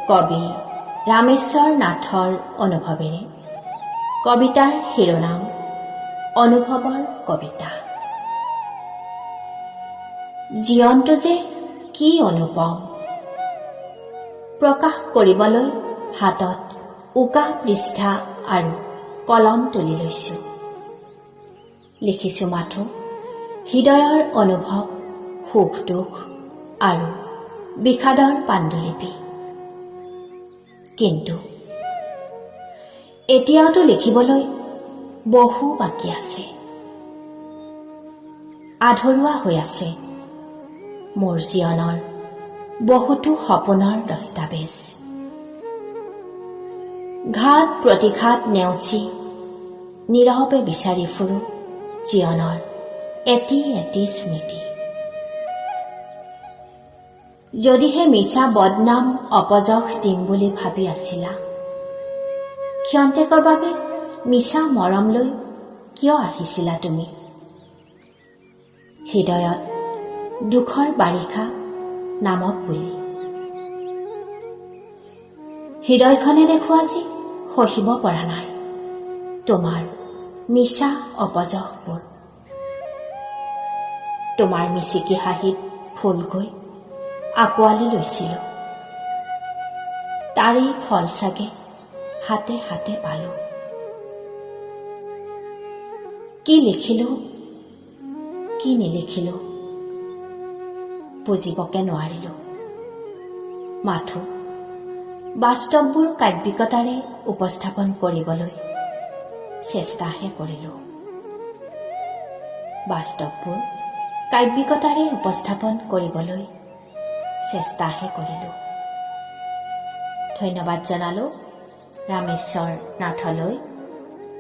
কবি ৰামেশ্বৰ নাথৰ অনুভৱেৰে কবিতাৰ শিৰোনাম অনুভৱৰ কবিতা। জীৱনটো যে কি অনুপম, প্ৰকাশ কৰিবলৈ হাতত উকা পৃষ্ঠা আৰু কলম তুলি লৈছো। লিখিছো মাথো হৃদয়ৰ অনুভৱ, সুখ দুখ আৰু বিষাদৰ পাণ্ডুলিপি। কিন্তু এতিয়াওতো লিখিবলৈ বহু বাকী আছে। আধৰুৱা হৈ আছে মোৰ জীৱনৰ বহুতো সপোনৰ দস্তাবেজ। ঘাট প্ৰতিঘাত নেওচি নীৰৱে বিচাৰি ফুৰো জীৱনৰ এটি এটি স্মৃতি। যদিহে মিছা বদনাম অপযশ দিম বুলি ভাবি আছিলা, ক্ষন্তেকৰ বাবে মিছা মৰম লৈ কিয় আহিছিলা তুমি? হৃদয়ত দুখৰ বাৰিষা নামক বুলি হৃদয়খনে দেখো আজি সহিব পৰা নাই তোমাৰ মিছা অপযশবোৰ। তোমাৰ মিচিকি হাঁহিত ফুলকৈ আঁকোৱালি লৈছিলো, তাৰেই ফল চাগে হাতে হাতে পালো। কি লিখিলো কি নিলিখিলো বুজিবকে নোৱাৰিলো। মাথো বাস্তৱবোৰ কাব্যিকতাৰে উপস্থাপন কৰিবলৈ চেষ্টাহে কৰিলো। বাস্তৱবোৰ কাব্যিকতাৰে উপস্থাপন কৰিবলৈ চেষ্টাহে কৰিলো। ধন্যবাদ জনালো ৰামেশ্বৰ নাথলৈ।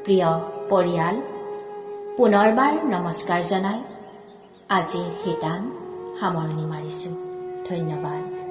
প্ৰিয় পৰিয়াল, পুনৰবাৰ নমস্কাৰ জনাই আজিৰ শিতান সামৰণি মাৰিছো। ধন্যবাদ।